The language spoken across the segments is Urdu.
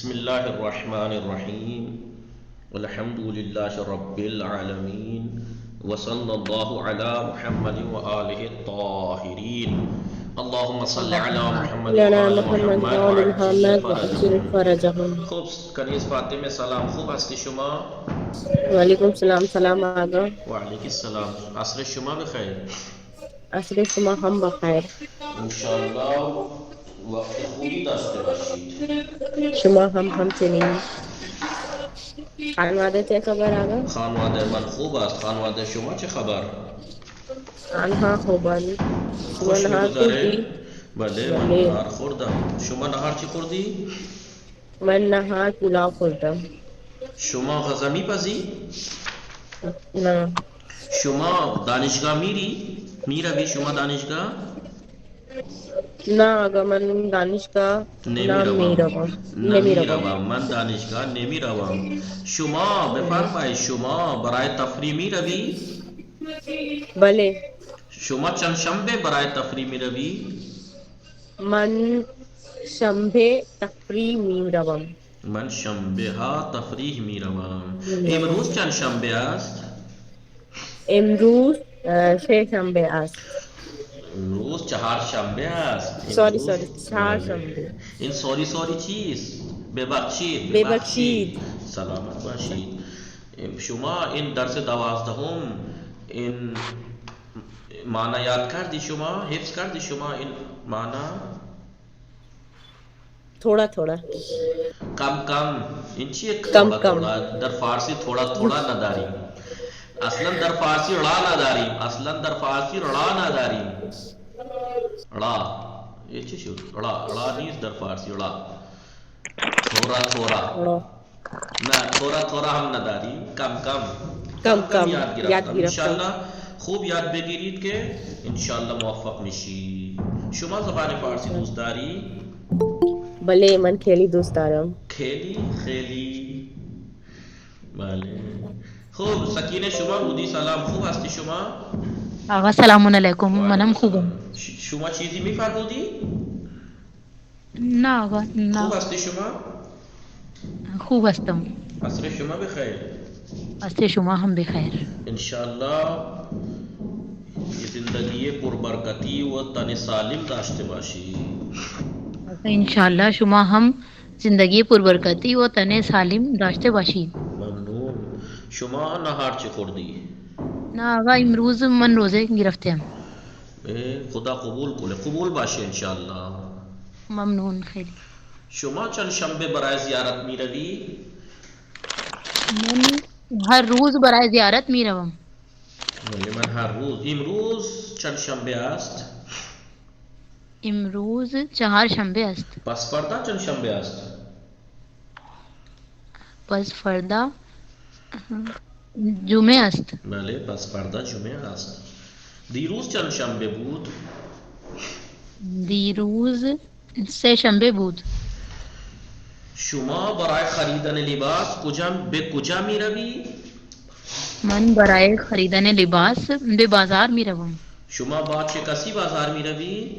بسم الله الرحمن الرحيم والحمد لله رب العالمين وصلى الله على محمد وآله الطاهرين اللهم صل على محمد على وآل محمد محمد وآل وعجل محمد وعجل فرجهم. فرجهم. خوب کنیز فاطمه سلام، خوب هستی شما؟ وعلیکم السلام. سلام آقا. وعلیکم السلام. عصر شما بخیر. عصر شما هم بخیر. انشاءالله وقت خوبی داشته باشید. شما هم همچنین. خانواده چه خبر آقا؟ خانواده من خوب است. خانواده شما چه خبر؟ آنها خوبند. شما خوش نهار میگذره؟ خوردی؟ بله من بله. نهار خوردم. شما نهار چی خوردی؟ من نهار پلاو خوردم. شما غذا میپزی؟ نه. شما دانشگاه میروی شما دانشگاه؟ نه آقا من دانشگاه نمیروم. من دانشگاه نمیروم. شما بفرمایید شما برای تفریح میروی؟ بله. شما چند شنبه برای تفریح میروی؟ من شنبه تفریح میروم. من شنبه ها تفریح میروم. امروز چند شنبه است؟ امروز سه شنبه است. امروز چهار شنبه است. سوری امروز چهار شنبه. N sorry چیست؟ ببخشید. ببخشید. سلامت باشید. شما این درس 12 این معنی یاد کردی شما؟ حفظ کردی شما این معنی؟ تھوڑا تھوڑا. کم این چیه کم تھوڑا کم. تھوڑا؟ در فارسی تھوڑا نداریم. اصلا در فارسی نداریم. ڑا یہ چی شد؟ ڑا نیست در فارسی. ڑا تھوڑا نه تھوڑا ہم نداریم. کم یاد گرفتم. انشاءاللہ خوب یاد بگیرید که انشاءاللہ موفق میشید. شما زبان فارسی دوست داری؟ بله من خیلی دوست دارم. خیلی بله. خوب سکینه شما بودی. سلام، خوب هستی شما؟ آقا سلام علیکم. منم خوبم. شما چیزی میفرمودی؟ نه آقا نه. خوب هستی شما؟ خوب هستم. عصر شما بخیر. عصر شما هم بخیر. انشاءاللہ زندگی پربرکتی و تن سالم داشته باشی. انشاءالله شما هم زندگی پربرکتی و تن سالم داشته باشید. ممنون. شما نهار چی خوردی؟ نه آقا امروز من روزه گرفتم. خدا قبول کنه. قبول باشه انشاءالله. ممنون خیلی. شما چند شنبه برای زیارت میروی؟ من هر روز برای زیارت میروم. من هر روز. امروز چند شنبه است؟ امروز چهار شنبه است. پس فردا چند شنبه است؟ پس فردا جمعه است. بله پس فردا جمعه است. دیروز چند شنبه بود؟ دیروز سه شنبه بود. شما برای خریدن لباس به کجا می روی؟ من برای خریدن لباس به بازار می روم. شما با چه کسی بازار می روی؟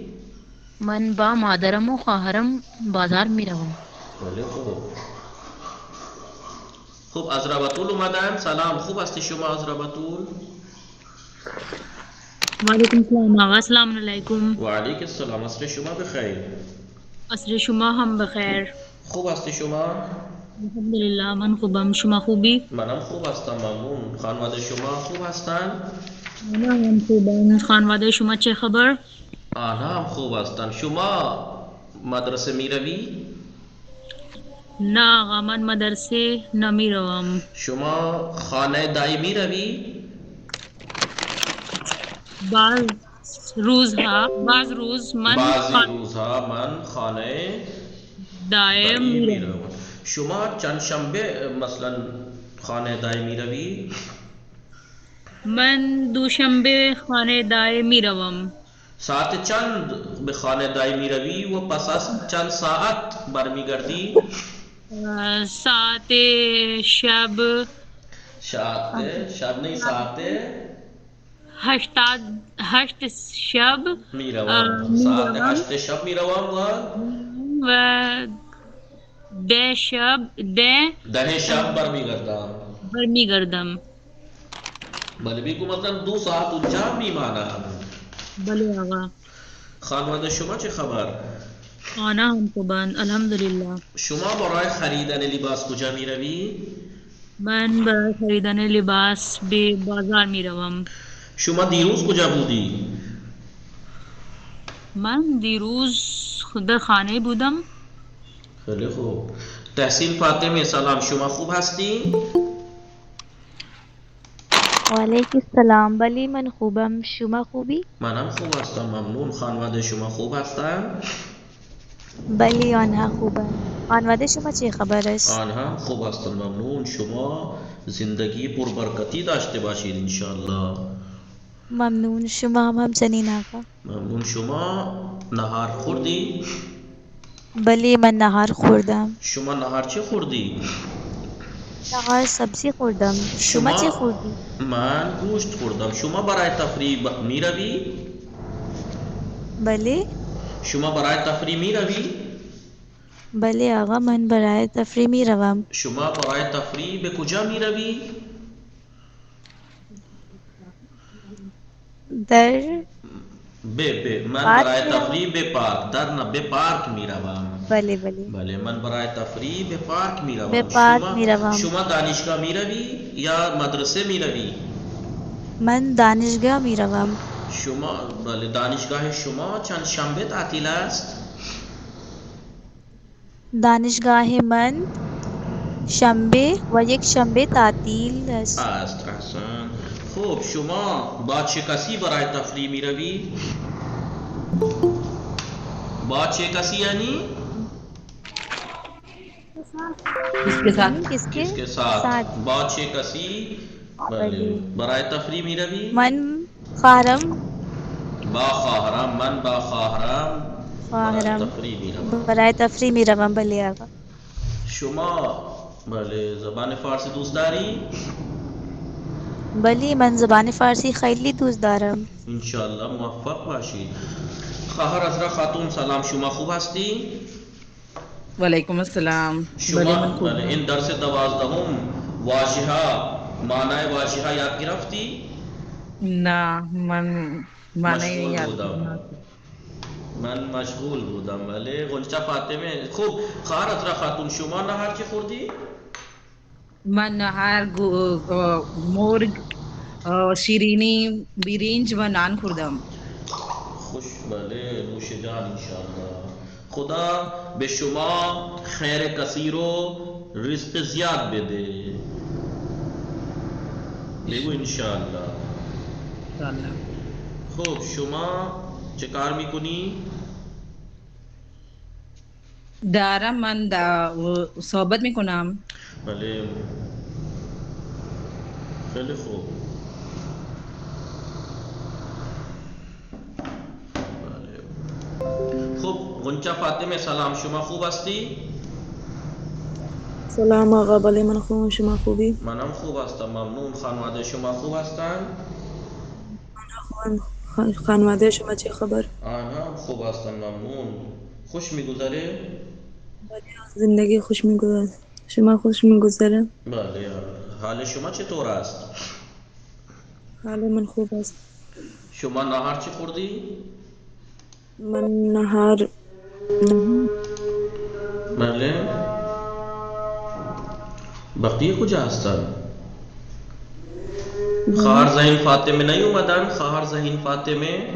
من با مادرم و خواهرم بازار می روم. بله خوب عذرا بطول اومدن. سلام، خوب هستی شما عذرا بطول؟ وعلیکم السلام آقا. السلام علیکم. وعلیکم السلام. عصر شما بخیر. عصر شما هم بخیر. خوب هستی شما؟ الحمدلله من خوبم. شما خوبی؟ منم خوب هستم ممنون. خانواده شما خوب هستن؟ من هم خوبم. خانواده شما چه خبر؟ آنها هم خوب هستن. شما مدرسه می روی؟ نه آقا من مدرسه نمی روم. شما خانه دایی می روی؟ بعض روزها من خانه دایم می روم. شما چند شنبه مثلا خانه دایی می روی؟ من دوشنبه خانه دای می روم. ساعت چند به خانه دایی می روی و پس از چند ساعت برمیگردی؟ ساعت شب نہیں ساعت 8 شب می روم. ساعت 8 شب می روم و ده شب برمیگردم. برمیگردم. بله بگو مثلا 2 ساعت اونجا میمانم. بله آقا. خانواده شما چه خبر؟ آنا هم خوبند الحمدلله. شما برای خریدن لباس کجا میروی؟ من برای خریدن لباس به بازار می روم. شما دیروز کجا بودی؟ من دیروز در خانه بودم. خیلی خوب. تحسین فاطمه سلام، شما خوب هستی؟ وعلیکم السلام. بله من خوبم. شما خوبی؟ منم خوب هستم ممنون. خانواده شما خوب هستن؟ بله آنها خوبند. خانواده شما چه خبر است؟ آنها خوب هستن ممنون. شما زندگی پربرکتی داشته باشید انشاءالله. ممنون. شما هم همچنین آقا. ممنون. شما نهار خوردی؟ بله من نهار خوردم. شما نهار چه خوردی؟ نهار سبزی خوردم. شما چه شما خوردی؟ من گوشت خوردم. شما برای تفریح می روی؟ بله؟ شما برای تفریح می روی؟ بله آقا من برای تفریح می روم. شما برای تفریح به کجا می روی؟ در من پارک برای می روم. تفریح به پارک در نه به پارک می روم. بله بله. بله من برای تفریح به پارک می به روم. پارک می روم. شما دانشگاه می روی یا مدرسه می روی؟ من دانشگاه می روم. شما بله دانشگاه شما چند شنبه تعطیل است؟ دانشگاه من شنبه و یک شنبه تعطیل است. احسن. خوب شما با چه کسی برای تفریح می روی؟ با چه کسی یعنی؟ اس کے ساتھ یعنی کس کس کے ساتھ؟ با چه کسی بله برای تفریح می روی؟ من خواهرم با خواهرم. من با خواهرم برای تفریح می روم. برای تفریح می روم. بله آقا. شما بله زبان فارسی دوست داری؟ بله من زبان فارسی خیلی دوست دارم. انشاءالله موفق باشید. خواهر ازرا خاتون سلام، شما خوب هستی؟ وعلیکم السلام. شما بله این درس 12 واژه ها معنای واژه ها یاد گرفتی؟ نه من معنی مشغول یاد بودم. من مشغول بودم. بله غنچه فاطمه خوب. خواهر ازرا خاتون شما نهار چی خوردی؟ من نهار مرغ شیرینی برنج و نان خوردم. خوش. بله نوش جان انشاءالله. خدا به شما خیر کثیر و رزق زیاد بده. بگو انشاءالله. خوب شما چه کار میکنی؟ دارم من صحبت میکنم. بله خیلی خوب. بله خوب. غنچه فاطمه سلام، شما خوب هستی؟ سلام آقا. بله من خوبم. شما خوبی؟ منم خوب هستم ممنون. خانواده شما خوب هستن؟ خانواده شما چه خبر؟ آنها خوب هستن ممنون. خوش میگذره؟ زندگی خوش میگذره. شما خوش میگذره؟ بله. حال شما چطور است؟ حال من خوب است. شما نهار چی خوردی؟ من نهار بله. بقیه کجا هستن؟ خواهر زهین فاطمه نیومدن؟ خواهر زهین فاطمه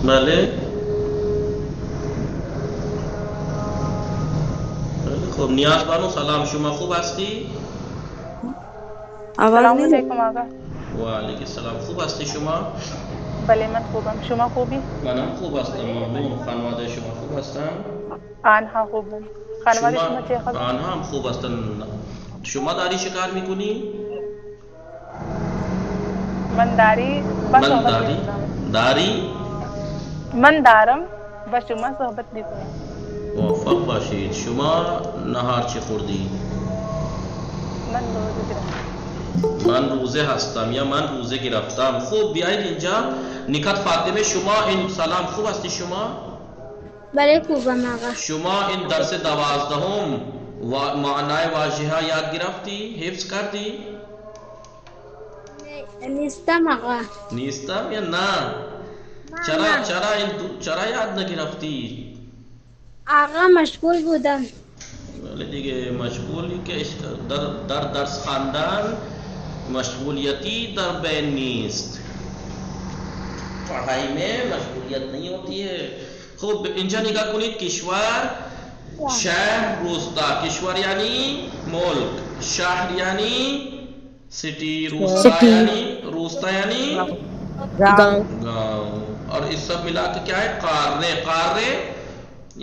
بله. خب نیاز بانو سلام، شما خوب هستی؟ السلام علیکم آقا. و علیکم السلام. خوب هستی شما؟ بله من خوبم. شما خوبی؟ منم خوب هستم ممنون. خانواده شما خوب هستن؟ آنها خوبم. خانواده شما چه خبر؟ آنها هم خوب هستن. شما داری چه کار میکنی؟ من داری با صحبت میکنم. من دارم با شما صحبت میکنم. موفق باشید. شما نهار چی خوردی؟ من روزه هستم یا من روزه گرفتم. خوب بیایید اینجا. نکات فاطمه شما این سلام خوب هستی شما؟ بلے خوبم آقا. شما این درس 12 معنای واضحہ یاد گرفتی، حفظ کردی؟ نیستم آقا. نیستم یا نه؟ چرا یاد نگرفتی؟ آقا مشغول بودم. ولی دیگه مشغولی که در درس خواندن مشغولیتی در بین نیست، پڑھائی میں مشغولیت نہیں ہوتی ہے. خوب اینجا نگاه کنید، کشور، شهر، روستا. کشور یعنی ملک، شهر یعنی سٹی، روستا یعنی گاؤں. گاؤں. اور اس سب ملا کے کیا ہے؟ قارے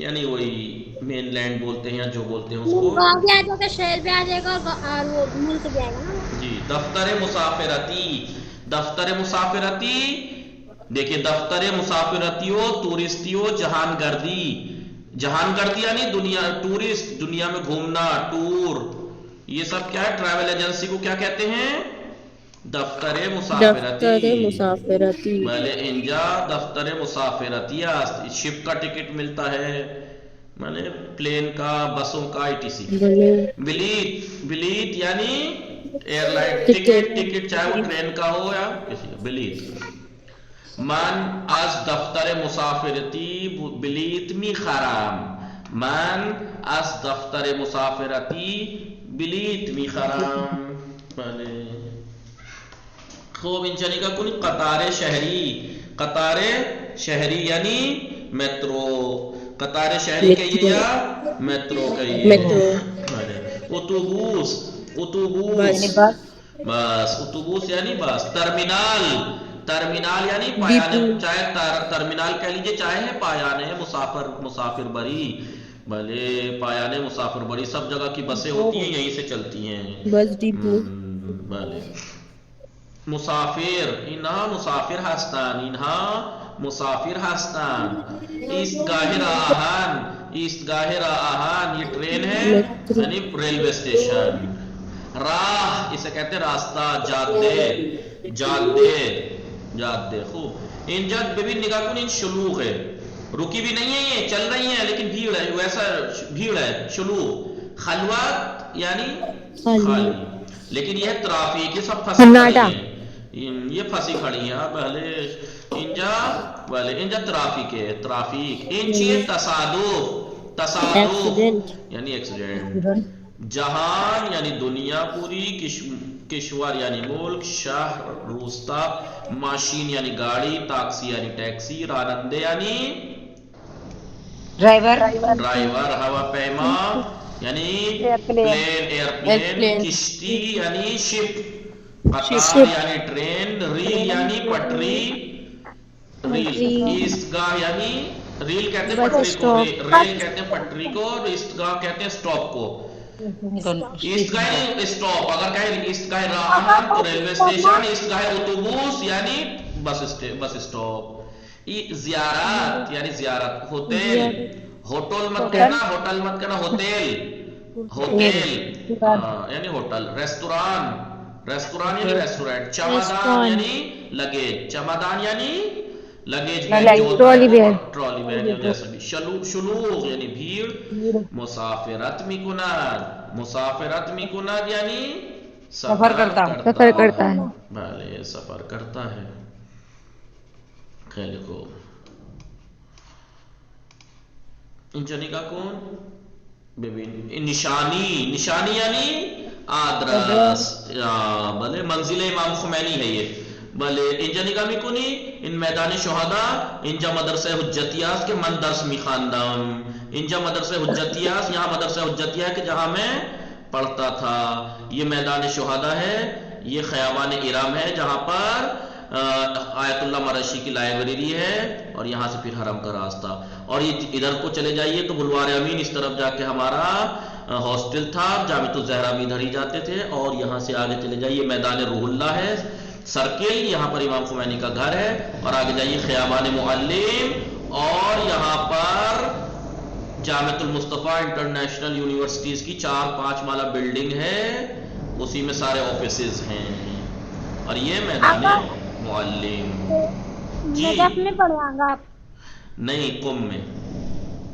یعنی وہی مین لینڈ بولتے ہیں جو بولتے ہیں اس کو. گاؤں بھی آ جائے گا، شہر بھی آ جائے گا اور وہ ملک بھی آئے گا نا. جی. دفتر مسافرتی دیکھیں، دفتر مسافرتیوں، ٹورسٹیوں، جہان گردی یعنی دنیا، ٹورسٹ، دنیا میں گھومنا، ٹور. یہ سب کیا ہے؟ ٹریول ایجنسی کو کیا کہتے ہیں؟ دفتر مسافرتی. بلے انجا دفتر مسافرتی است. شپ کا ٹکٹ ملتا ہے، میں پلین کا، بسوں کا، etc. بلیت یعنی ایئر لائن ٹکٹ، چاہے وہ ٹرین کا ہو یا کسی کا. بلیت. من از دفتر مسافرتی بلیت می خرم. من از دفتر مسافرتی بلیت می خرم. بله. خوب اینجا نگاه کنید. قطار شہری یعنی میٹرو. قطار شہری کہیے یا میٹرو کہیے؟ اتوبوس بس. اتوبوس یعنی بس. ترمینال یعنی پایانے، چاہے ترمینال کہہ لیجیے، چاہے ہے پایانے مسافر بری. بھلے پایانے مسافر بری، سب جگہ کی بسیں ہوتی ہیں، یہیں سے چلتی ہیں. بس ڈپو. بھلے. مسافر، اینها مسافر هستند. ایستگاه راهن یہ ٹرین ہے یعنی ریلوے اسٹیشن. راہ اسے کہتے ہیں راستہ، جادے. خوب. اینجا ببین نگاہ کن، این شلوغ ہے، رکی بھی نہیں ہے، یہ چل رہی ہیں لیکن بھیڑ ہے، ویسا بھیڑ ہے. شلوغ. خلوت یعنی خالی. لیکن یہ ٹرافک، یہ سب پھنسی کھڑی ہیں، یہ پھنسی کھڑی ہیں. پہلے انجا ٹرافک ہے. ٹرافک. انچی تصادف یعنی ایکسیڈنٹ. جہان یعنی دنیا پوری. کشور یعنی ملک. شہر، روستا. ماشین یعنی گاڑی. ٹیکسی یعنی ٹیکسی. رانندے یعنی ڈرائیور. ہوا پیما یعنی ایئرپلین. کشتی یعنی شپ. قطار یعنی ٹرین. ریل یعنی پٹری. ایستگاہ یعنی ریل کہتے ہیں پٹری کو، ریل کہتے ہیں پٹری کو، اور ایستگاہ کہتے ہیں اسٹاپ کو. ایستگاہ اسٹاپ. اگر کہیں ایستگاہ راہن تو ریلوے اسٹیشن. ایستگاہ اتوبوس یعنی بس اسٹاپ. زیارت یعنی زیارت. ہوٹل. ہوٹل مت کہنا، ہوٹل یعنی ہوٹل. ریستوران یعنی ریسٹورینٹ. چمدان یعنی لگیج. چمدان یعنی لگیج بیگ، ٹرالی بیگ جیسا بھی. شلوغ یعنی بھیڑ. مسافرت میکند یعنی سفر کرتا ہے. بھلے سفر کرتا ہے. خیلی کو اینجا نگاه کن. ببین نشانی یعنی آدرس. بله منزل امام خمینی ہے یہ. بله اینجا نگاه میکنی، این میدان شهدا. اینجا مدرسه حجتیه است که من درس میخواندم. اینجا مدرسه حجتیه است، یہاں مدرسه حجتیه ہے کہ جہاں میں پڑھتا تھا. یہ میدان شهدا ہے. یہ خیابان ارم ہے جہاں پر آیت اللہ مرشی کی لائبریری ہے، اور یہاں سے پھر حرم کا راستہ. اور یہ ادھر کو چلے جائیے تو بلوار امین اس طرف جا کے ہمارا ہاسٹل تھا. جامعۃ الزہرا بھی ادھر ہی جاتے تھے. اور یہاں سے آگے چلے جائیے، میدان روح اللہ ہے، سرکل، یہاں پر امام خمینی کا گھر ہے. اور آگے جائیے خیابان معلم، اور یہاں پر جامعۃ المصطفیٰ انٹرنیشنل یونیورسٹیز کی 4-5 مالہ بلڈنگ ہے، اسی میں سارے آفیسز ہیں. اور یہ میدان معلم. جی میں پڑھواؤں گا آپ؟ نہیں، قم میں.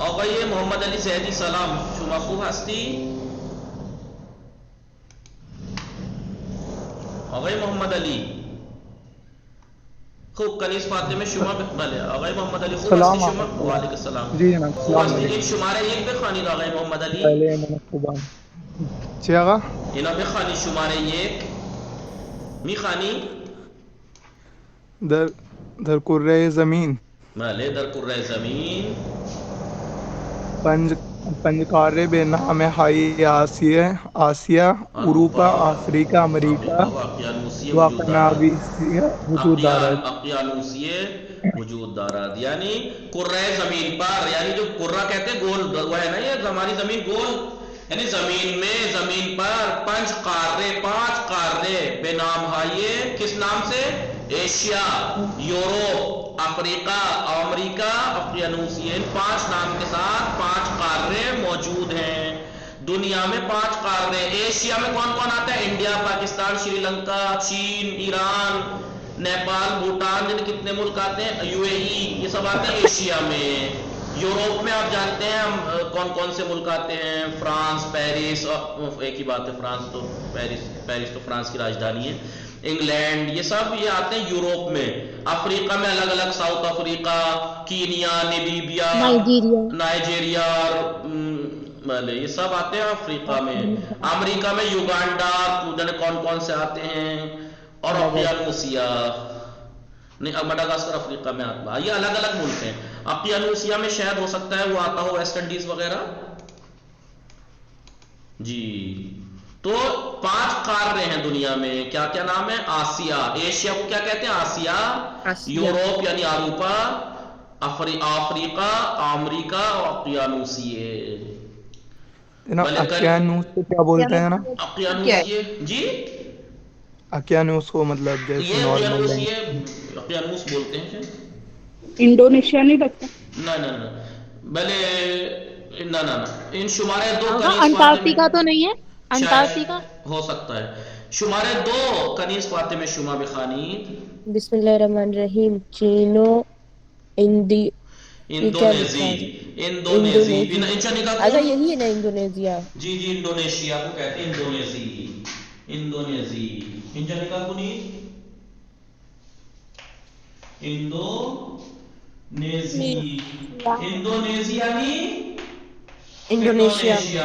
آقای محمد علی زیدی سلام، شما خوب هستی؟ آقای محمد علی خوب کنیز فاطمه شما بله آقای محمد علی خوب هستی شما؟ و علیکم السلام. جی جناب خوب هستی؟ این شماره یک بخوانید آقای محمد علی. بله من خوبم. چی آقا؟ اینا بخوانید شماره یک میخوانی؟ در کره زمین بله در کره زمین پنج قاره به نام های آسیا اروپا افریقہ امریکہ و اقیانوسیہ وجود دارد. اقیانوسیہ وجود دارد یعنی کرہ زمین پر، یعنی جو کرہ کہتے ہیں گول وہ ہے نا، یہ ہماری زمین گول، یعنی زمین میں زمین پر پانچ قارے بے نام ہے. کس نام سے؟ ایشیا، یوروپ، افریقہ، امریکہ، اقیانوسیہ. ان 5 نام کے ساتھ 5 قارے موجود ہیں دنیا میں. 5 قارے. ایشیا میں کون کون آتا ہے؟ انڈیا، پاکستان، شری لنکا، چین، ایران، نیپال، بھوٹان، جن کتنے ملک آتے ہیں؟ یو اے ای، یہ سب آتے ہیں ایشیا میں. یوروپ میں آپ جانتے ہیں کون کون سے ملک آتے ہیں؟ فرانس، پیرس، ایک ہی بات ہے، فرانس تو پیرس تو فرانس کی راجدھانی ہے، انگلینڈ، یہ سب یہ آتے ہیں یوروپ میں. افریقہ میں الگ الگ، South Africa, Kenya, Namibia, Nigeria, یہ سب آتے ہیں افریقہ میں. امریکہ میں یوگانڈا، کون کون سے آتے ہیں؟ اور اقیانوسیہ نہیں، مڈغاسکر افریقہ میں آتا ہے. یہ الگ الگ ملک ہیں. اقیانوسیہ میں شاید ہو سکتا ہے وہ آتا ہو ویسٹ انڈیز وغیرہ. جی تو 5 قارے ہیں دنیا میں. کیا کیا نام ہے؟ آسیا. ایشیا کو کیا کہتے ہیں؟ آسیا. یوروپ یعنی اروپا، افریقہ، امریکہ اور اقیانوسیہ. اقیانوس کو کیا بولتے ہیں نا؟ اقیانوسیہ جی اقیانوس کو مطلب جیسے نارمل اقیانوس بولتے ہیں. انڈونیشیا نہیں لگتا؟ نہ بلے نہ ان شمارے 2 انٹارکٹیکا تو نہیں ہے؟ انٹارکٹیکا ہو سکتا ہے. شمارے 2 کنیز فاطمہ شما بخانید. بسم اللہ الرحمن الرحیم. اندونیزی. اچھا یہی ہے نا انڈونیزیا؟ جی انڈونیشیا کو کہتے ہیں انڈونیزی. انجا نکاح کو نہیں اندونیزی یعنی انڈونیشیا.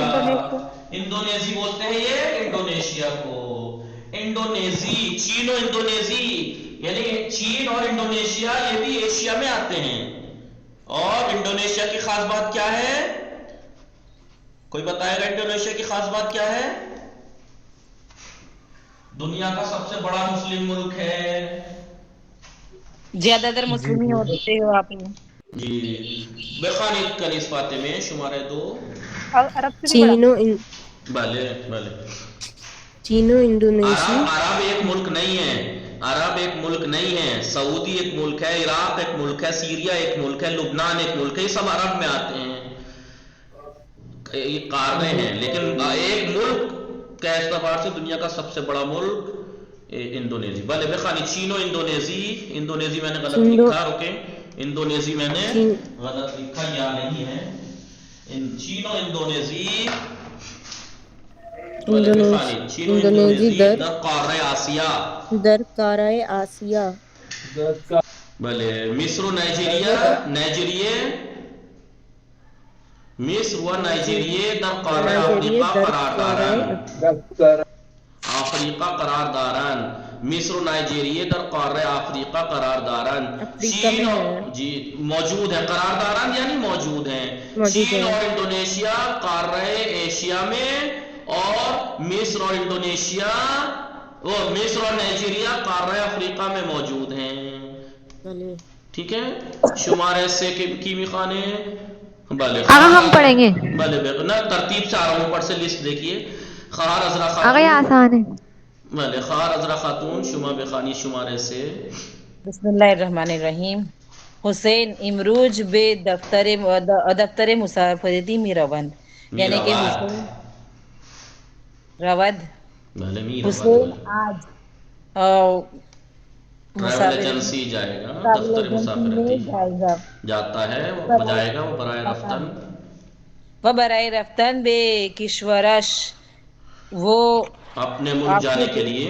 انڈونیزی بولتے ہیں یہ انڈونیشیا کو. انڈونیزی، چین و انڈونیزی یعنی چین اور انڈونیشیا یہ بھی ایشیا میں آتے ہیں. اور انڈونیشیا کی خاص بات کیا ہے؟ کوئی بتائے گا انڈونیشیا کی خاص بات کیا ہے؟ دنیا کا سب سے بڑا مسلم ملک ہے. زیادہ تر مسلم ہوتے ہو آپ. جی بخانید کنیز فاطمہ شمارے 2. عرب سے بھی بڑا. بھلے چینو انڈونیشیا. عرب ایک ملک نہیں ہے. عرب ایک ملک نہیں ہے. سعودی ایک ملک ہے، عراق ایک ملک ہے، سیریا ایک ملک ہے، لبنان ایک ملک ہے. یہ سب عرب میں آتے ہیں، یہ قارے ہیں. لیکن ایک ملک کے اعتبار سے دنیا کا سب سے بڑا ملک انڈونیزی. بھلے بخانی چینو انڈونیزی میں نے غلط لکھا. رکے انڈونیزی میں نے غلط لکھا، یا نہیں ہے چینو انڈونیزی. انڈونیزی در قارۂ آسیا. در قارۂ آسیا. بھلے مصر و نائجیریا مصر و نائجیریا در قارۂ افریقہ قرار دارن. افریقہ قرار دارن. مصر و نائجیریا در قارۂ افریقہ قرار دارن. چین جی موجود ہے، قرار دارن یعنی موجود ہیں. چین اور انڈونیشیا قارۂ ایشیا میں، اور مصر اور انڈونیشیا اور مصر اور نائجیریا قارۂ افریقہ میں موجود ہیں. ٹھیک ہے. شمارے سے کیمی خانے ہم پڑھیں گے. بھلے ترتیب سے آ رہا ہوں، اوپر سے لسٹ دیکھیے. خار ازرا آگے آسان ہے. بھلے خار ازرا خاتون شما بخانی شمارے سے. بسم اللہ الرحمن الرحیم. حسین امروز به دفتر مسافرتی می روند. یعنی کہ حسین رود. حسین آج ٹریول ایجنسی جائے گا، دفتر مسافرتی جاتا ہے، وہ جائے گا، وہ برائے رفتن و برائے رفتن به کشورش، وہ اپنے ملک جانے کے لیے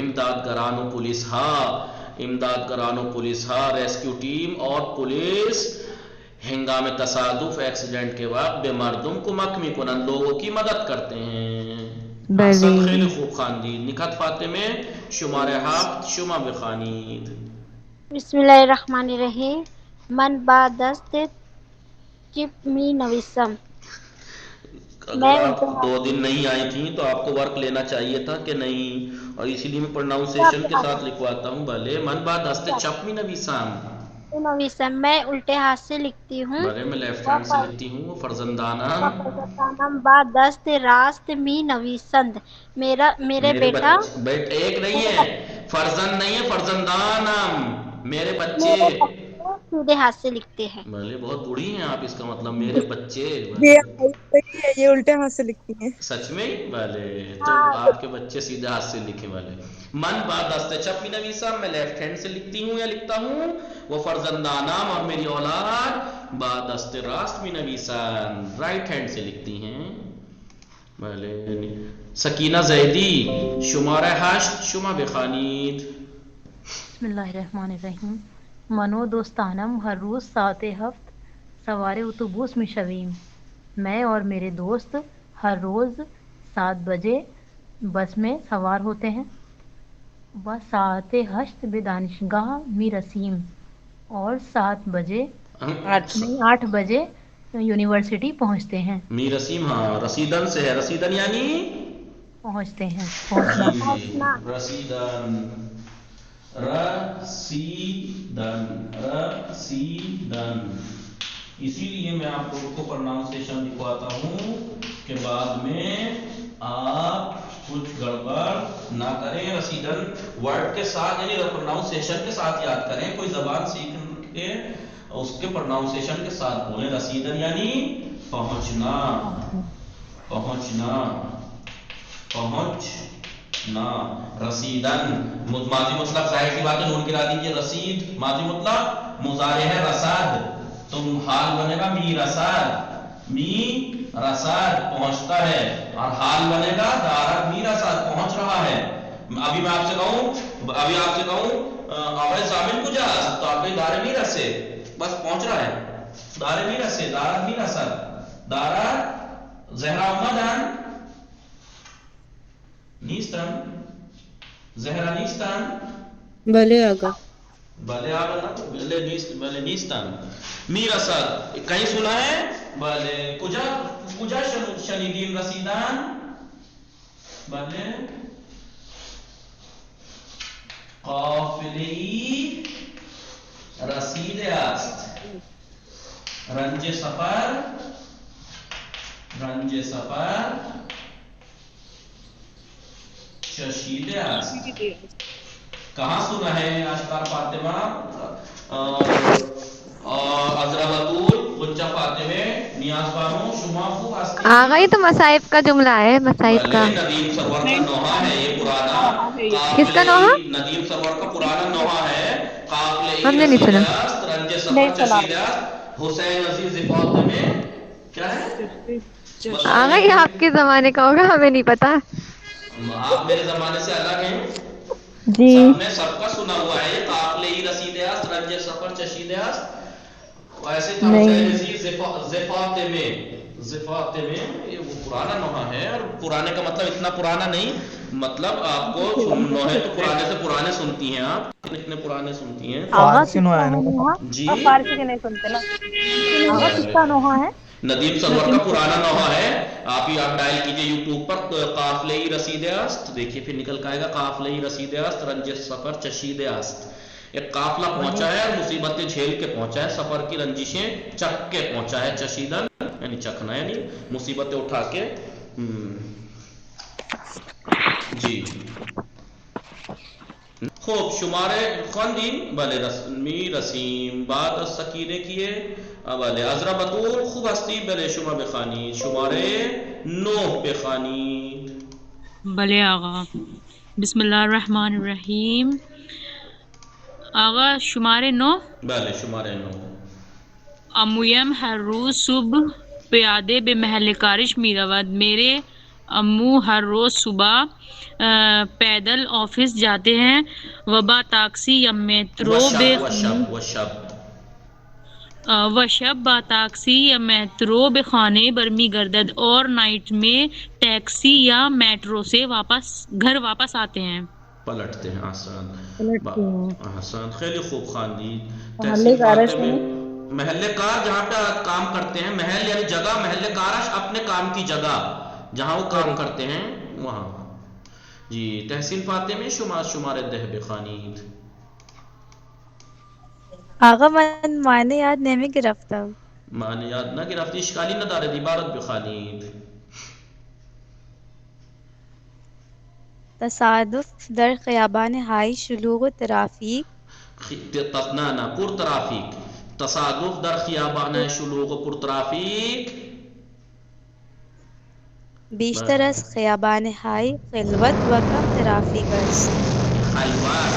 امدادگاران و پولیس ها، امدادگاران و پولیس ها، ریسکیو ٹیم اور پولیس ہنگام تصادف ایکسیڈنٹ کے وقت به مردم کمک میکنند، لوگوں کی مدد کرتے ہیں. احسن، خیلی خوب خواندید. نکات فاطمه شماره 7 شما بخوانید. بسم الله الرحمن الرحیم. من با دست چپ می نویسم. اگر آپ 2 دن نہیں آئی تھیں تو آپ کو ورک لینا چاہیے تھا کہ نہیں، اور اسی لیے میں پروناؤنسیشن کے ساتھ لکھواتا ہوں. بھلے من با دست چپ می نویسم، میں الٹے ہاتھ سے لکھتی ہوں. بھلے میں لیفٹ ہینڈ سے لکھتی ہوں. فرزندانم با دست راست می نویسند. میرے بیٹا ایک نہیں ہے، فرزند نہیں ہے، فرزندانم میرے بچے. سیدھے ہاتھ سے لکھتے ہیں. بھلے بہت بوڑھی ہیں آپ، اس کا مطلب میرے بچے. یہ الٹے ہاتھ سے لکھتی ہیں. سچ میں؟ بھلے تو آپ کے بچے سیدھے ہاتھ سے لکھے. والے من با دست چپ می نویسم، میں لیفٹ ہینڈ سے لکھتی ہوں یا لکھتا ہوں. وہ فرزندانم اور میری اولاد با دست راست می نویسن، رائٹ ہینڈ سے لکھتی ہیں. بھلے. سکینہ زیدی شماره 8 شما بخوانید. بسم اللہ الرحمن الرحیم. منو دوستانم ہر روز ساعت 7 سوار اتوبوس میں شویم. میں اور میرے دوست ہر روز 7 بجے بس میں سوار ہوتے ہیں. و ساعت 8 بے دانشگاہ می رسیم، اور 7 بجے 8 بجے یونیورسٹی پہنچتے ہیں. می رسیم، ہاں رسیدن سے ہے. رسیدن یعنی پہنچتے ہیں. رسیدن رسیدن. اسی لیے میں آپ لوگوں کو پروناؤنسیشن لکھواتا ہوں کہ بعد میں آپ کچھ گڑبڑ نہ کریں. رسیدن ورڈ کے ساتھ یعنی پروناؤنسیشن کے ساتھ یاد کریں. کوئی زبان سیکھ کے اس کے پروناؤنسیشن کے ساتھ بولیں. رسیدن یعنی پہنچنا، پہنچنا، پہنچنا. رسیدن ماضی مطلق ظاہر سی بات ہے، نون گرا دیجیے. رسید ماضی مطلق مضارع ہے رسد، تو حال بنے گا می رسد. می رسد پہنچتا ہے، اور حال بنے گا دارد می رسد پہنچ رہا ہے. ابھی میں آپ سے کہوں آواز زامن کو جا، تو آپ کے دار می رسے بس پہنچ رہا ہے. دار می رسے، دارد می رسد. دارد زہرا اومدن نیستن، زہرا نیستن. بھلے آگا، بھلے آگا، بھلے نیستن. می رسد کہیں سنا ہے؟ بھلے کجا شنیدین رسیدن. بھلے قافله‌ای رسیده است. رنج سفر چشیده است. کہاں سنا ہے اشتار فاطمہ، عذرا بطول، غنچہ فاطمہ، نیاز بانو، شما خوب ہستی. آگا یہ تو مصائب کا جملہ ہے، مصائب کا. ندیم سرور کا نوحہ ہے یہ پرانا. کس کا نوحہ؟ ندیم سرور کا پرانا نوحہ ہے. ہم نے نہیں سنا. رنج سفر چشیدہ است. حسین عزیز فاطمہ کیا ہے؟ آگا یہ آپ کے زمانے کا ہوگا، ہمیں نہیں پتا. آپ میرے زمانے سے الگ ہیں جی. سب کا سنا ہوا ہے. قافله‌ای رسیده است، رنج سفر چشیده است. ایسے تھا زفاتمے. یہ وہ پرانا نوحہ ہے، اور پرانے کا مطلب اتنا پرانا نہیں، مطلب آپ کو نوحے تو پرانے سے پرانے سنتی ہیں. آپ اتنے پرانے سنتی ہیں. فارسی نوحہ ہے نا. جی فارسی کے نہیں سنتے نا. آگا کس کا نوحہ ہے؟ ندیم سرور کا پرانا نوحہ ہے. آپ ڈائل کیجئے یوٹیوب پر قافله‌ای رسیده است، دیکھیے پھر نکل کے آئے گا. قافله‌ای رسیده است، رنج سفر چشیده است. ایک قافلہ پہنچا ہے اور مصیبتیں جھیل کے پہنچا ہے، سفر کی رنجشیں چکھ کے پہنچا ہے. چشیدن یعنی چکھنا، یعنی مصیبتیں اٹھا کے. جی خوب. شمارے خواندین. بھلے رسمی رسیم بعد از سکینے کیے. بھلے عذرا بطول خوب ہستی. بھلے شما بخوانید. شمارے 9 بخوانید. بھلے آغا. بسم اللہ الرحمن الرحیم. آغا شماره 9. بله شماره 9. امویم هر روز صبح پیاده به محل کارش می رود. میرے امو ہر روز صبح پیدل آفس جاتے ہیں، وبا ٹیکسی یا میٹرو و شب با ٹیکسی یا میٹرو بے خانے برمی گردد، اور نائٹ میں ٹیکسی یا میٹرو سے گھر واپس آتے ہیں، پلٹتے ہیں. آسان پلٹتے ہیں. آسان، خیلی خوب خواندید. محلے تحسین کارش فاطمہ میں محل کار جہاں پہ کام کرتے ہیں، محل یعنی جگہ، محل کارش اپنے کام کی جگہ جہاں وہ کام کرتے ہیں وہاں. جی تحسین فاطمہ شمار ده بخوانید. آقا من معنی یاد نمی گرفتم. معنی یاد نہ گرفتی، اشکالی ندارد، عبارت بخوانید. تصادف در خیابان های شلوغ و ترافیک. نه پر ترافیک. تصادف در خیابان شلوغ و پر ترافیک. بیشتر از خیابان های خلوت و کم ترافیک است. خلوت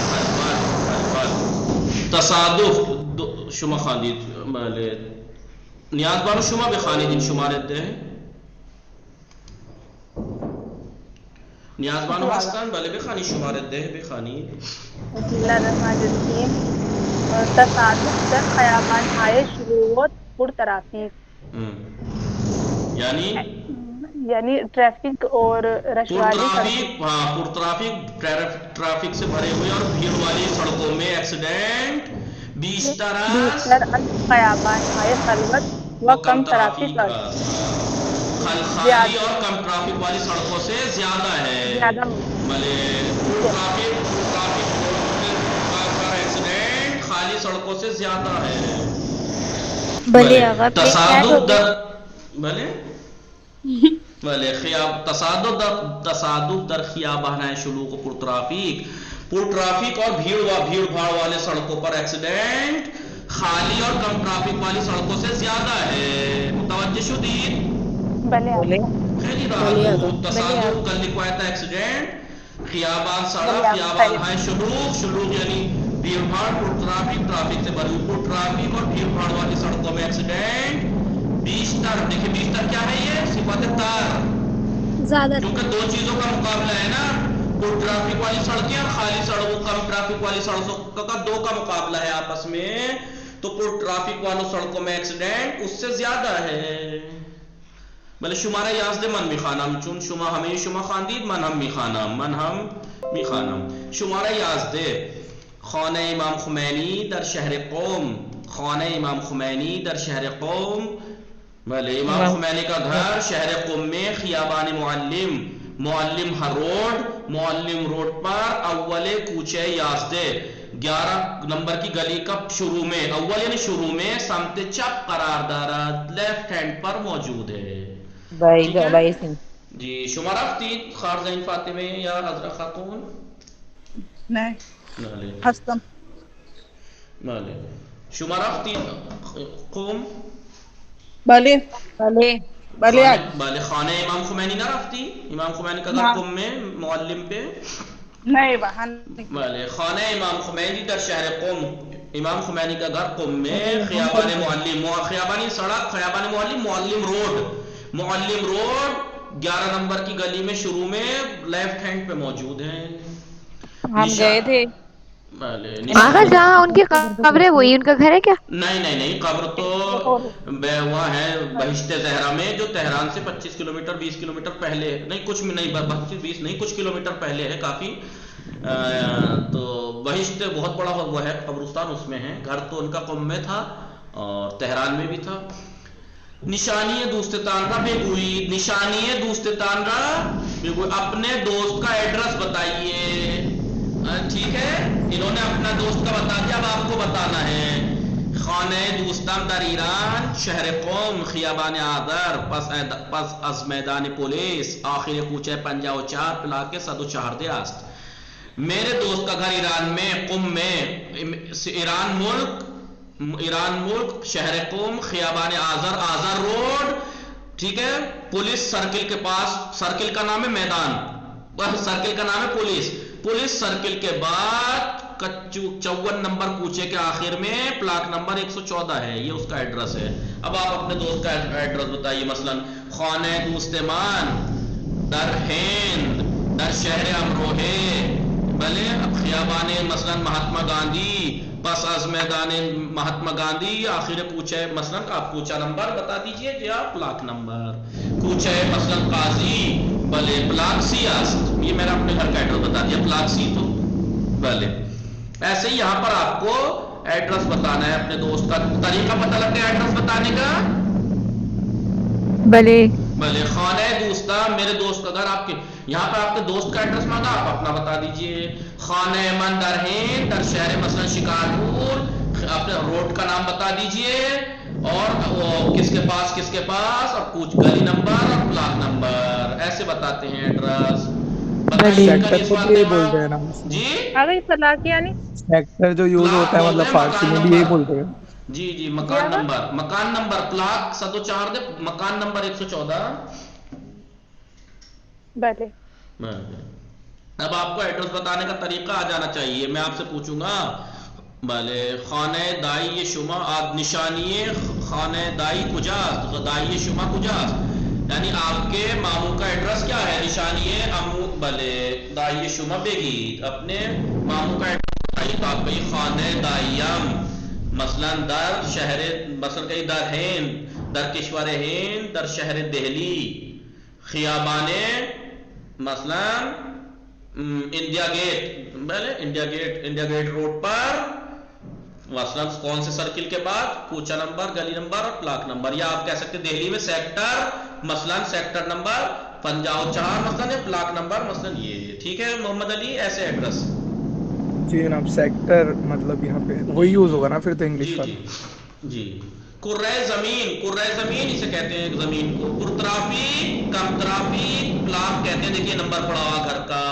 تصادف شما خواندید. بله نیاز بانو شما بخوانید این شماره ده. نیاز بانو هستن؟ بله بخوانید شماره ده بخوانید. بسم الله الرحمن الرحیم. تصادف در خیابان های شلوغ و پر ترافیک، یعنی ٹریفک اور رش والی سڑکوں. ہاں پر ٹرافک، ٹرافک سے بھرے ہوئے اور بھیڑ والی سڑکوں میں ایکسیڈنٹ. بیشتر از خیابان های خلوت و کم ترافیک خالی اور کم ٹرافک والی سڑکوں سے زیادہ ہے. بلے ایکسیڈنٹ خالی سڑکوں سے زیادہ ہے. تصادف در بلے تصادف در خیابان شلوغ پر ٹرافیک، پر ٹرافک اور بھیڑ بھاڑ والے سڑکوں پر ایکسیڈنٹ خالی اور کم ٹرافک والی سڑکوں سے زیادہ ہے. متوجہ شدید؟ خیلی راحت. تصادف کل لکھوایا تھا ایکسیڈنٹ، خیابان سڑک، خیابان ہے شلوغ یعنی بھیڑ بھاڑ، پر ٹرافک سے بھری، پر ٹرافک اور بھیڑ بھاڑ والی سڑکوں میں ایکسیڈنٹ. بیشتر، دیکھیں بیشتر کیا ہے، یہ صفت تار، کیونکہ دو چیزوں کا مقابلہ ہے نا، پر ٹرافک والی سڑکیں اور خالی سڑکوں، کم ٹرافک والی سڑکوں کا دو کا مقابلہ ہے آپس میں. تو پر ٹرافک والوں سڑکوں میں ایکسیڈنٹ اس سے زیادہ ہے. بلے شمارہ یازدے من می خانم، چون شما ہمیں شما خاندید، من ہم می خانم. شمارہ یازدے، خانہ امام خمینی در شہر قم. خانہ امام خمینی در شہر قم. بلے امام خمینی کا گھر شہر قم میں خیابان معلم ہر روڈ، معلم روڈ پر اول کوچے یازدے 11 نمبر کی گلی کا شروع میں، اول یعنی شروع میں سمت چپ قرار دارد، لیفٹ ہینڈ پر موجود ہے. جی شما رفتی خارزین فاطمہ یا حضرت خاتون؟ نہیں ہستم. شما رفتی قوم؟ بلے خانہ امام خمینی نہ رفتی؟ امام خمینی کا گھر قم میں معلم پہ؟ نہیں وہاں. بلے خانہ امام خمینی در شہر قم، امام خمینی کا گھر قم میں خیابان معلم، خیابانی سڑک، خیابان معلم روڈ 11 نمبر کی گلی میں شروع میں لیفٹ ہینڈ پہ موجود ہے. ہم گئے تھے. آخر جہاں ان کی قبر ہے وہی ان کا گھر ہے کیا؟ نہیں، قبر تو وہاں ہے بہشت زہرا میں، جو تہران سے 25 کلومیٹر 20 کلومیٹر پہلے، نہیں کچھ نہیں 25-20 نہیں کچھ کلومیٹر پہلے ہے کافی. تو بہشت بہت بڑا وہ ہے قبرستان، اس میں ہے. گھر تو ان کا قم میں تھا اور تہران میں بھی تھا. نشانی دوستان را بگوئی، نشانی دوستان را بگوئی، اپنے دوست کا ایڈریس بتائیے. ٹھیک ہے، انہوں نے اپنا دوست کا بتا دیا، اب آپ کو بتانا ہے. خانہ دوستان در ایران، شہر قم، خیابان آذر، پس از میدان پولیس، آخر کوچہ 54 پلاک 104 است. میرے دوست کا گھر ایران میں، قم میں، ایران ملک، شہر قم، خیابان آذر روڈ، ٹھیک ہے، پولیس سرکل کے پاس. سرکل کا نام ہے میدان، سرکل کا نام ہے پولیس سرکل کے بعد 54 نمبر کوچے کے آخر میں پلاک نمبر 114 ہے، یہ اس کا ایڈریس ہے. اب آپ اپنے دوست کا ایڈریس بتائیے. مثلا خانہ دوست مان، در ہند در شہر امروہے بلے خیابان مثلا مہاتما گاندھی پس از میدان مہاتما گاندھی آخر کوچہ مثلا آپ کوچہ نمبر بتا دیجئے یا پلاک نمبر کوچہ مثلا قاضی بلے پلاک سی است یہ میں نے اپنے گھر کا ایڈریس بتا دیا پلاک سی تو بلے ایسے ہی یہاں پر آپ کو ایڈریس بتانا ہے اپنے دوست کا طریقہ پتہ لگ گیا ایڈریس بتانے کا بلے بلے خانہ دوستہ میرے دوست کا گھر آپ کے یہاں پہ آپ کے دوست کا ایڈریس مانگا آپ اپنا بتا دیجئے خانہ من در ہند در شہر مثلا شکارپور اپنے روڈ کا نام بتا دیجئے اور کس کے پاس اور کچھ گلی نمبر اور پلاک نمبر ایسے بتاتے ہیں ایڈریس سیکٹر کو بھی یہی بولتے ہیں نا جی آگے پلاک یعنی سیکٹر جو یوز ہوتا ہے مطلب فارسی میں بھی یہی بولتے ہیں جی مکان نمبر پلاک 104 دے مکان نمبر 114 بلے اب آپ کو ایڈریس بتانے کا طریقہ آ جانا چاہیے میں آپ سے پوچھوں گا بلے خانہ دائی شما نشانی خانہ دائی کجاست دائی شما کجاست یعنی آپ کے ماموں کا ایڈریس کیا ہے نشانی امو بلے دائی شما بگید اپنے ماموں کا ایڈریس بتائیے تو آپ کا یہ خانہ دائیم مثلا در شہر مثلا کہیں در ہند در کشور ہند در شہر دہلی خیابان مثلا انڈیا گیٹ روڈ پر مثلا کون سے سرکل کے بعد کوچہ نمبر گلی نمبر اور پلاک نمبر یا آپ کہہ سکتے دہلی میں سیکٹر مثلا سیکٹر نمبر 54 مثلا پلاک نمبر مثلا یہ ٹھیک ہے محمد علی ایسے ایڈریس جی جناب سیکٹر مطلب یہاں پہ وہی یوز ہوگا نا پھر تو انگلش کا جی کرۂ زمین اسے کہتے ہیں زمین کو پرطرافی کم طرافی پلاک کہتے ہیں دیکھیے نمبر پڑا ہوا گھر کا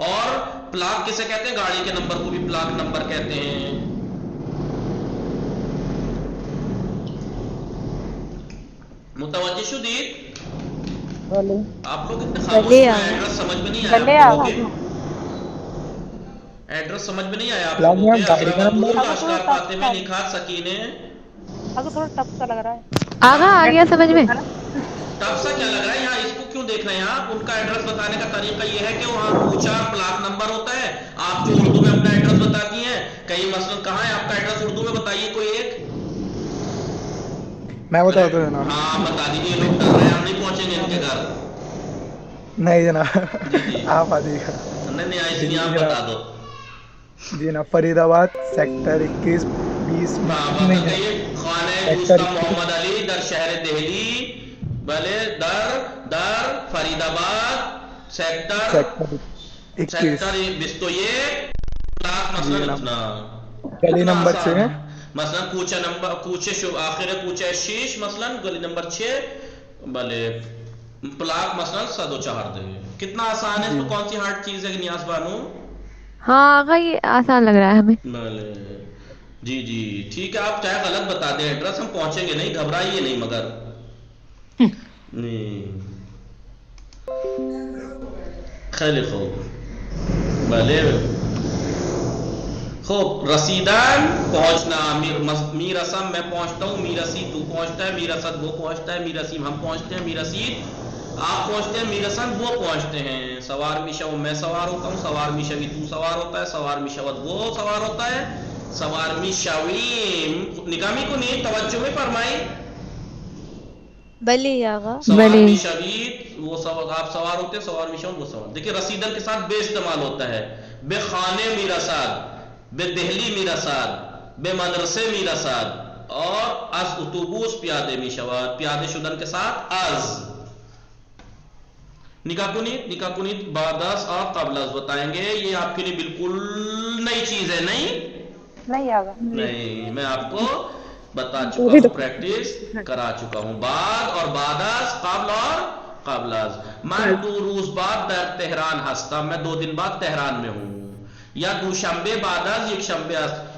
اور پلاک کسے کہتے ہیں گاڑی کے نمبر کو بھی پلاک نمبر کہتے ہیں متوجہ شدید آپ لوگ ایڈریس سمجھ میں نہیں آیا ایڈریس سمجھ میں نہیں آیا آپ لوگوں اشکار فاطمہ نکھات سکینے آگے تھوڑا ٹف سا لگ رہا ہے آگا آ گیا سمجھ میں ٹف سا کیا لگ رہا ہے یہاں اس کو کیوں دیکھ رہے ہیں آپ ان کا ایڈریس بتانے کا طریقہ یہ ہے کہ وہاں کوچہ پلاک نمبر ہوتا ہے آپ جو اردو میں اپنا ایڈریس بتاتی ہیں کئی مثلا کہاں ہے آپ کا ایڈریس اردو میں بتائیے کوئی ایک میں بتاتا ہوں جناب ہاں بتا دیجیے لوگ ڈر رہے ہیں ہم نہیں پہنچیں گے ان کے گھر نہیں جناب آپ آ جائیے گا نہیں آئے نہیں آپ بتا دو جی جناب فرید آباد سیکٹر 21-20 خانہ دوستہ محمد علی در شہر دہلی بلے در فرید آباد سیکٹر 21 پلاک مثلا گلی نمبر 6 مثلا کوچہ نمبر آخر کوچہ شیش مثلا گلی نمبر 6 بلے پلاک مثلا 104 دے کتنا آسان ہے اس میں کون سی ہارڈ چیز ہے نیاز بانو ہاں آگا یہ آسان لگ رہا ہے ہمیں بلے جی ٹھیک ہے آپ چاہے غلط بتا دیں ایڈریس ہم پہنچیں گے نہیں گھبرائیے نہیں مگر خیلی خوب بلے خوب رسیدن پہنچنا میرسم میں پہنچتا ہوں میرسی تو پہنچتا ہے میرسد وہ پہنچتا ہے میرسیم ہم پہنچتے ہیں میرسید آپ پہنچتے ہیں میرسند وہ پہنچتے ہیں سوار میشو میں سوار ہوتا ہوں سوار میشوی تو سوار ہوتا ہے سوار میشود وہ سوار ہوتا ہے سوار میشویم نگامی کو نہیں توجہ میں فرمائی بلی آغا سوار میشوید وہ آپ سوار ہوتے ہیں سوار میشود وہ سوار دیکھیں رسیدن کے ساتھ بے استعمال ہوتا ہے بے خانے میرساد بے دہلی میرساد بے مدرسے میرساد اور از اتوبوس پیادے میشواد پیادے شدن کے ساتھ از نکاح کنیت بعدس اور قبل از بتائیں گے یہ آپ کے لیے بالکل نئی چیز ہے نہیں آگا نہیں میں آپ کو بتا چکا ہوں پریکٹس کرا چکا ہوں بعد اور بعدس قبل اور قبل از میں 2 روز بعد در تہران ہستم میں 2 دن بعد تہران میں ہوں یا دوشنبے بعد از یک شنبے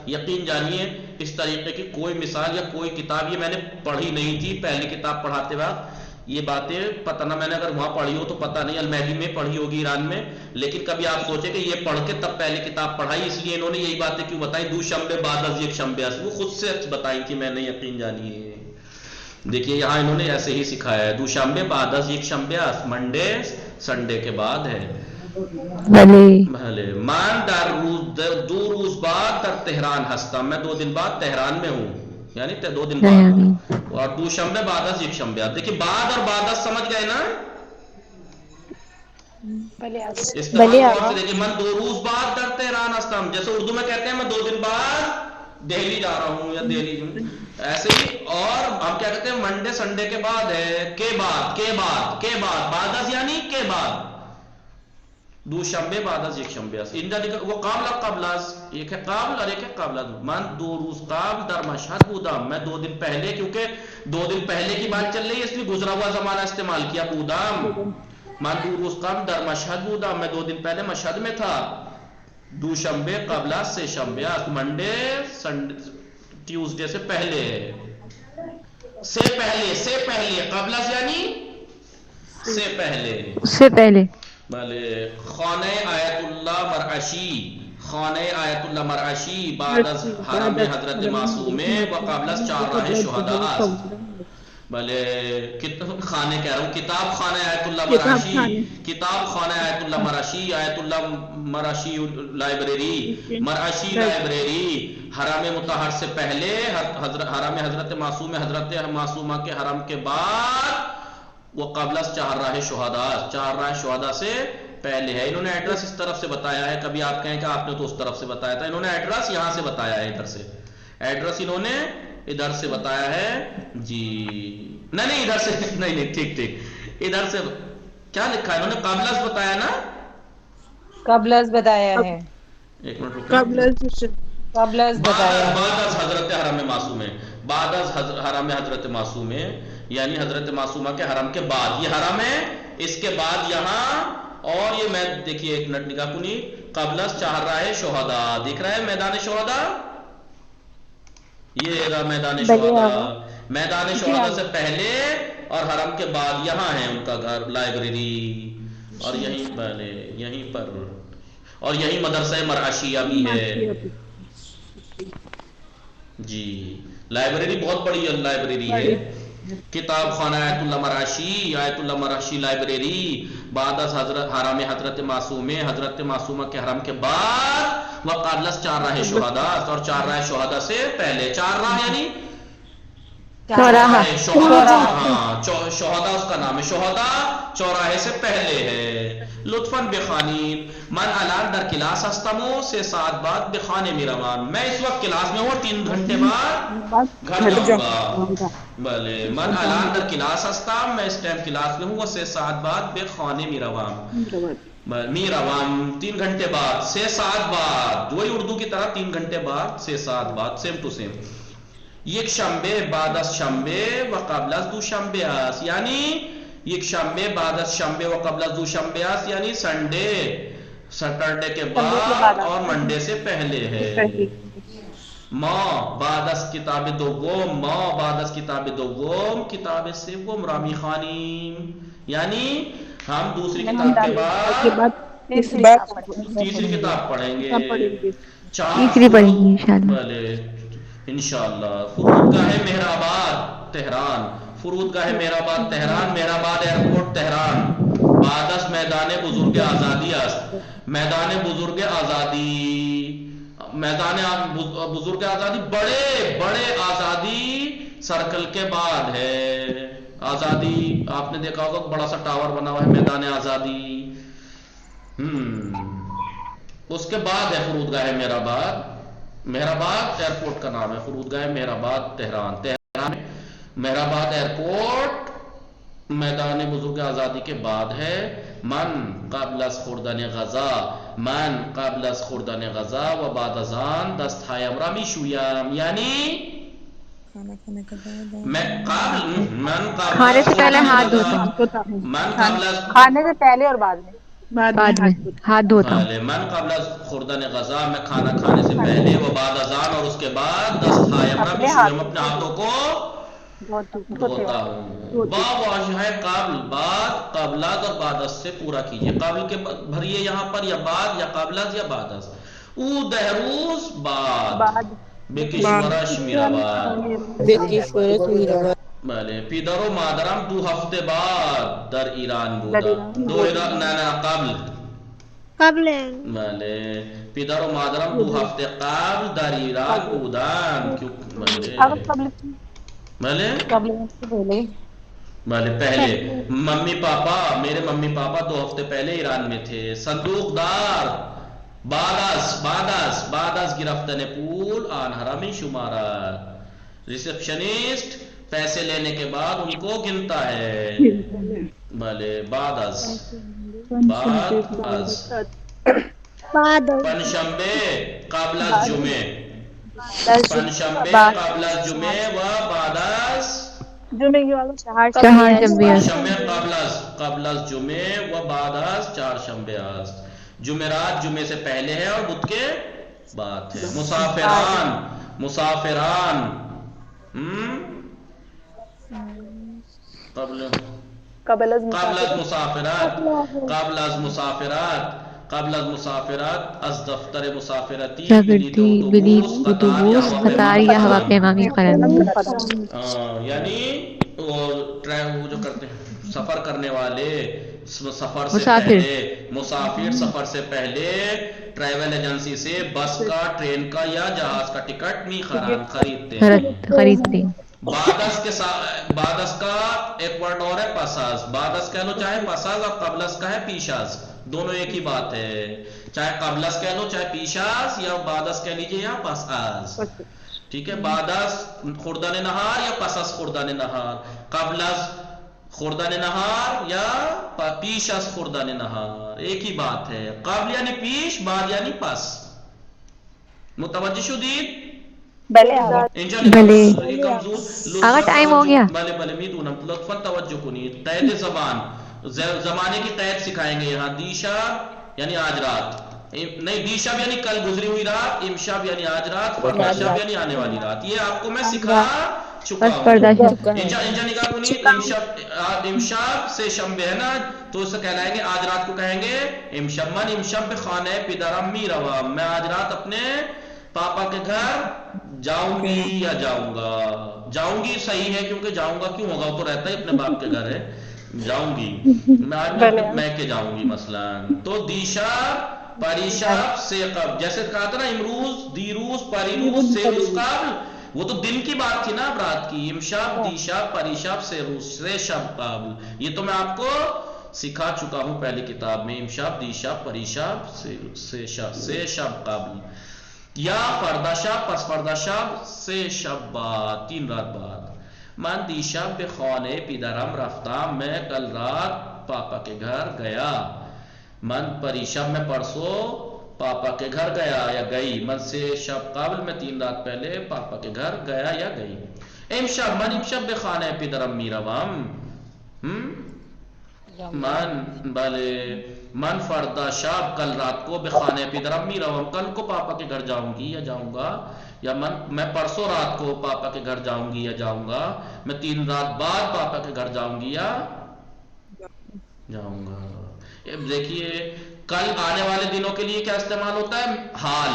یقین جانیے اس طریقے کی کوئی مثال یا کوئی کتاب یہ میں نے پڑھی نہیں تھی پہلی کتاب پڑھاتے وقت یہ باتیں پتہ نہ میں نے اگر وہاں پڑھی ہو تو پتہ نہیں المہدی میں پڑھی ہوگی ایران میں لیکن کبھی آپ سوچیں کہ یہ پڑھ کے تب پہلی کتاب پڑھائی اس لیے انہوں نے یہی باتیں کیوں بتائی دوشنبے بعد از یک شنبے وہ خود سے بتائی تھی میں نے یقین جانیے دیکھیے یہاں انہوں نے ایسے ہی سکھایا ہے دوشنبے بعد از یک شنبے منڈے سنڈے کے بعد ہے. بھلے من دو روز بعد در تہران ہستم، میں 2 دن بعد تہران میں ہوں، یعنی 2 دن بعد. اور دوشنبے بعد از یک شنبے. دیکھیں بعد اور بعد از سمجھ گئے نا. دیکھیں من 2 روز بعد در تہران ہستم، جیسے اردو میں کہتے ہیں میں 2 دن بعد دہلی جا رہا ہوں یا دہلی، ایسے ہی. اور ہم کیا کہتے ہیں منڈے سنڈے کے بعد ہے، کے بعد بعد از یعنی کے بعد. دوشنبے بعد از یک شنبے است. وہ قبل از، ایک ہے قبل اور ایک ہے قبل از. من 2 روز قبل در مشہد بودم، میں 2 دن پہلے، کیونکہ 2 دن پہلے کی بات چل رہی ہے اس لیے گزرا ہوا زمانہ استعمال کیا بودم. من 2 روز قبل در مشہد بودم، میں 2 دن پہلے مشہد میں تھا. دوشنبے قبل از سے شنبے است. منڈے ٹیوزڈے سے پہلے ہے، سے پہلے قبل از یعنی سے پہلے. بلے خانہ آیت اللہ مرعشی بعد از حرم حضرت معصومے و قبل از 4 راہ شہداء است. بلے خانے کہہ رہا ہوں، کتاب خانہ آیت اللہ مرعشی، کتاب خانہ آیت اللہ مرعشی، آیت اللہ مرعشی لائبریری، مرعشی لائبریری حرم مطہر سے پہلے، حرم حضرت معصوم، حضرت معصومہ کے حرم کے بعد. وہ قبل از 4 راہ شہداء، 4 راہ شہداء سے پہلے ہے. انہوں نے ایڈریس اس طرف سے بتایا ہے، کبھی آپ کہیں کہ آپ نے تو اس طرف سے بتایا تھا. انہوں نے ایڈریس یہاں سے بتایا ہے، ادھر سے ایڈریس انہوں نے ادھر سے بتایا ہے جی. نہیں ادھر سے نہیں، ٹھیک ادھر سے کیا لکھا ہے انہوں نے؟ قبل از بتایا نا، قبل از بتایا ہے. ایک منٹ قبل از بتایا ہے. بعد از حضرت حرم معصومے، بعد از حرم حضرت معصومے یعنی حضرت معصومہ کے حرم کے بعد. یہ حرم ہے، اس کے بعد یہاں. اور یہ میں دیکھیے ایک منٹ نگاہ کنی، قبل از 4 راہ شہداء دکھ رہا ہے، میدان شہداء. یہ رہا میدان شہداء، میدان شہداء سے پہلے اور حرم کے بعد یہاں ہے ان کا گھر، لائبریری. اور یہیں پہلے یہیں پر، اور یہی مدرسہ مرعشیہ بھی ہے جی. لائبریری بہت بڑی لائبریری ہے. کتاب خانہ آیت اللہ مرعشی، آیت اللہ مرعشی لائبریری بعد از حرم حضرت معصومے، حضرت معصومہ کے حرم کے بعد. وہ قبل از 4 راہ شہداء، اور 4 راہ شہداء سے پہلے. 4 راہ یعنی شہداء اس کا نام ہے، شہداء چوراہے سے پہلے ہے. لطفاً بخوانین. من الان در کلاس ہستمو، سے ساعت بعد بخانے می روان. میں اس وقت کلاس میں ہوں، 3 گھنٹے بعد گھر جاؤں گا. بلے من الان در کلاس ہستم، میں اس ٹائم کلاس میں ہوں، اور سے ساعت بعد بخانے می روان. می روان 3 گھنٹے بعد، سے ساعت بعد، وہی اردو کی طرح 3 گھنٹے بعد، سے ساعت بعد، سیم ٹو سیم. یک شنبے بعد از شنبے و قبل از دوشنبے است، یعنی یک شنبے بعد از شنبے و قبل از دوشنبے است، یعنی سنڈے سیٹرڈے کے بعد اور منڈے سے پہلے ہے. ما بعد از کتاب دوم، ما بعد از کتاب دوم، کتاب سوم رامی خوانیم، یعنی ہم دوسری کتاب کے بعد تیسری کتاب پڑھیں گے. تیسری پڑھیں گے انشاءاللہ. فرودگاہ Mehrabad Tehran, فرودگاہ Mehrabad Tehran, Mehrabad airport Tehran. بعد از میدان بزرگ آزادی است، میدان بزرگ آزادی، میدان بزرگ آزادی بڑے بڑے آزادی سرکل کے بعد ہے. آزادی آپ نے دیکھا ہوگا بڑا سا ٹاور بنا ہوا ہے، میدان آزادی. اس کے بعد ہے فرودگاہ مہرآباد. مہرآباد ایئرپورٹ کا نام ہے، فرودگاہ Mehrabad Tehran. Tehran Mehrabad airport میدان بزرگ آزادی کے بعد ہے. من قبل از خوردن غذا، من قبل از خوردن غذا و بعد از آن دستهایم را میشویم، یعنی میں قبل من قبل کھانے سے پہلے ہاتھ دھوتا ہوں، من قبل از کھانے سے پہلے اور بعد میں بعد میں ہاتھ دھوتا ہوں. من قبل از خوردن غذا، میں کھانا کھانے سے پہلے، و بعد از آن اور اس کے بعد دستهایم را میشویم، اپنے ہاتھوں کو دھوتا ہوں. با واضح ہے قبل، بعد، قبل از اور بعد از سے پورا کیجئے. قبل کے بھریے یہاں پر، یا بعد، یا قبل از یا بعد از. او دہروز بعد، بکشورش میرواد، بله پدر و مادرم 2 هفته بعد در ایران بودن. نه قبل. بله پدر و مادرم 2 هفته قبل در ایران بودن. بله بله پہلے ممی پاپا میرے ممی پاپا 2 ہفتے پہلے ایران میں تھے. صندوق دار بعد از گرفتن پول آنہرا میں شمارات. ریسپشنسٹ پیسے لینے کے بعد ان کو گنتا ہے. بھلے بعد از پنجشنبے قبل از جمعے و بعد از چہارشنبے قبل از جمعے و بعد از چہارشنبے است. جمعرات جمعے سے پہلے ہے اور بدھ کے بعد ہے. مسافران قبل از مسافرات از دفتر مسافرتی بلیط اتوبوس قطار یا ہواپیمائی قرار. یعنی وہ جو کرتے ہیں سفر کرنے والے سفر سے پہلے مسافر سفر سے پہلے ٹریول ایجنسی سے بس کا ٹرین کا یا جہاز کا ٹکٹ نہیں خریدتے ہیں. بادس کا ایک ورڈ اور ہے پساز. بادس کہہ لو چاہے پساز اور قبلس کا ہے پیشاز. دونوں ایک ہی بات ہے. چاہے قبلس کہہ لو چاہے پیشاز یا بادس کہہ لیجئے یا پساز. ٹھیک ہے. بادس خوردان نہار یا پساز خوردان نہار. قبلس خوردان نہار یا پیش از خوردان نہار ایک ہی بات ہے. قبل یعنی پیش بعد یعنی پس. متوجہ شدید؟ بلے آگا ٹائم ہو گیا. بلے میدونم لطفاً توجہ کنید. قید زبان زمانے کی قید سکھائیں گے یہاں. دیشا یعنی آج رات نہیں. دیشب یعنی کل گزری ہوئی رات. امشب یعنی آج رات. فرشب یعنی آنے والی رات. یہ آپ کو میں سکھا چکا ہوں. انجا نگاہ کنید. امشب سے شنبے ہے نا تو اسے کہلائیں گے آج رات کو کہیں گے امشب. من امشب خانہ پدرم می روام. میں آج رات اپنے پاپا کے گھر جاؤں گی یا جاؤں گا. جاؤں گی صحیح ہے کیونکہ جاؤں گا کیوں ہوگا وہ تو رہتا ہے اپنے باپ کے گھر ہے. جاؤں گی میں آج میں کے جاؤں گی مثلا. تو دیشا پریشاب سے قبل جیسے کہا تھا نا امروز دیروز پریروز سے روز قبل وہ تو دن کی بات تھی نا اب رات کی. امشاب دیشاب پریشاب سے روز سے شب قبل یہ تو میں آپ کو سکھا چکا ہوں پہلی کتاب میں. امشاب دیشاب پریشاب سے شب قبل یا فردہ شب پس فردہ شب سے شب بعد 3 رات بعد. من دیشب به خانه پدرم رفتم. میں کل رات پاپا کے گھر گیا. من پریشب میں پرسوں پاپا کے گھر گیا یا گئی. من سے شب قبل میں 3 رات پہلے پاپا کے گھر گیا یا گئی. امشب من امشب به خانه پدرم میروم. من فردا شب کل رات کو بخانہ پدرم میروم. کل کو پاپا کے گھر جاؤں گی یا جاؤں گا. یا میں پرسوں رات کو پاپا کے گھر جاؤں گی یا جاؤں گا. میں 3 رات بعد پاپا کے گھر جاؤں گی یا جاؤں گا. دیکھیے کل آنے والے دنوں کے لیے کیا استعمال ہوتا ہے حال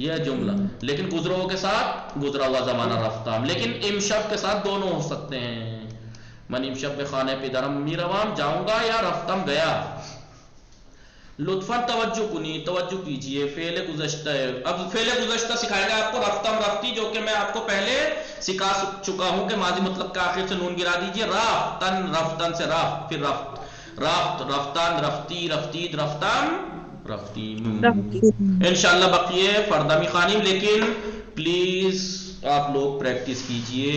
یہ جملہ. لیکن گزروں کے ساتھ گزرا ہوا زمانہ رفتم. لیکن امشب کے ساتھ دونوں ہو سکتے ہیں. من امشب به خانه پدرم میروم جاؤں گا یا رفتم گیا. لطفاً توجہ کنی توجہ کیجئے. فعل گزشتہ ہے. اب فعل گزشتہ سکھائے گا آپ کو رفتم رفتی جو کہ میں آپ کو پہلے سکھا چکا ہوں کہ ماضی مطلب کے آخر سے نون گرا دیجئے. رافتن رفتن سے رفت پھر رفت رفتن رفتی رفتید رفتم رفتی. انشاءاللہ بقیے فردہ می خوانیم. لیکن پلیز آپ لوگ پریکٹس کیجئے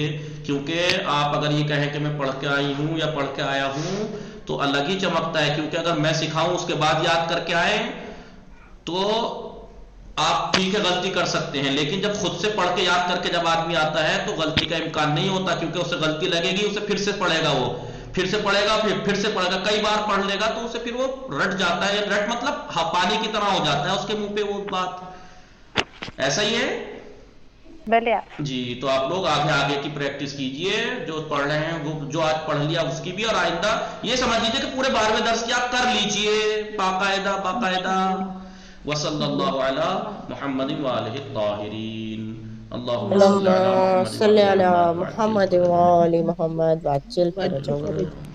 کیونکہ آپ اگر یہ کہیں کہ میں پڑھ کے آئی ہوں یا پڑھ کے آیا ہوں تو الگ ہی چمکتا ہے. کیونکہ اگر میں سکھاؤں اس کے بعد یاد کر کے آئیں تو آپ ٹھیک ہے غلطی کر سکتے ہیں. لیکن جب خود سے پڑھ کے یاد کر کے جب آدمی آتا ہے تو غلطی کا امکان نہیں ہوتا کیونکہ اسے غلطی لگے گی. اسے پھر سے پڑھے گا وہ پھر سے پڑھے گا پھر سے پڑھے گا. کئی بار پڑھ لے گا تو اسے پھر وہ رٹ جاتا ہے. رٹ مطلب پانی کی طرح ہو جاتا ہے اس کے منہ پہ وہ بات. ایسا ہی ہے جی. تو آپ لوگ آگے کی پریکٹس کیجئے. جو پڑھ رہے ہیں وہ جو آج پڑھ لیا اس کی بھی. اور آئندہ یہ سمجھ لیجئے کہ پورے 12ویں درس کی آپ کر لیجئے باقاعدہ. وصلی اللہ علی محمد وآلہ الطاہرین. اللہم صلی علی اللہم محمد صلی علی وعلی محمد وآل محمد وعجل فرجهم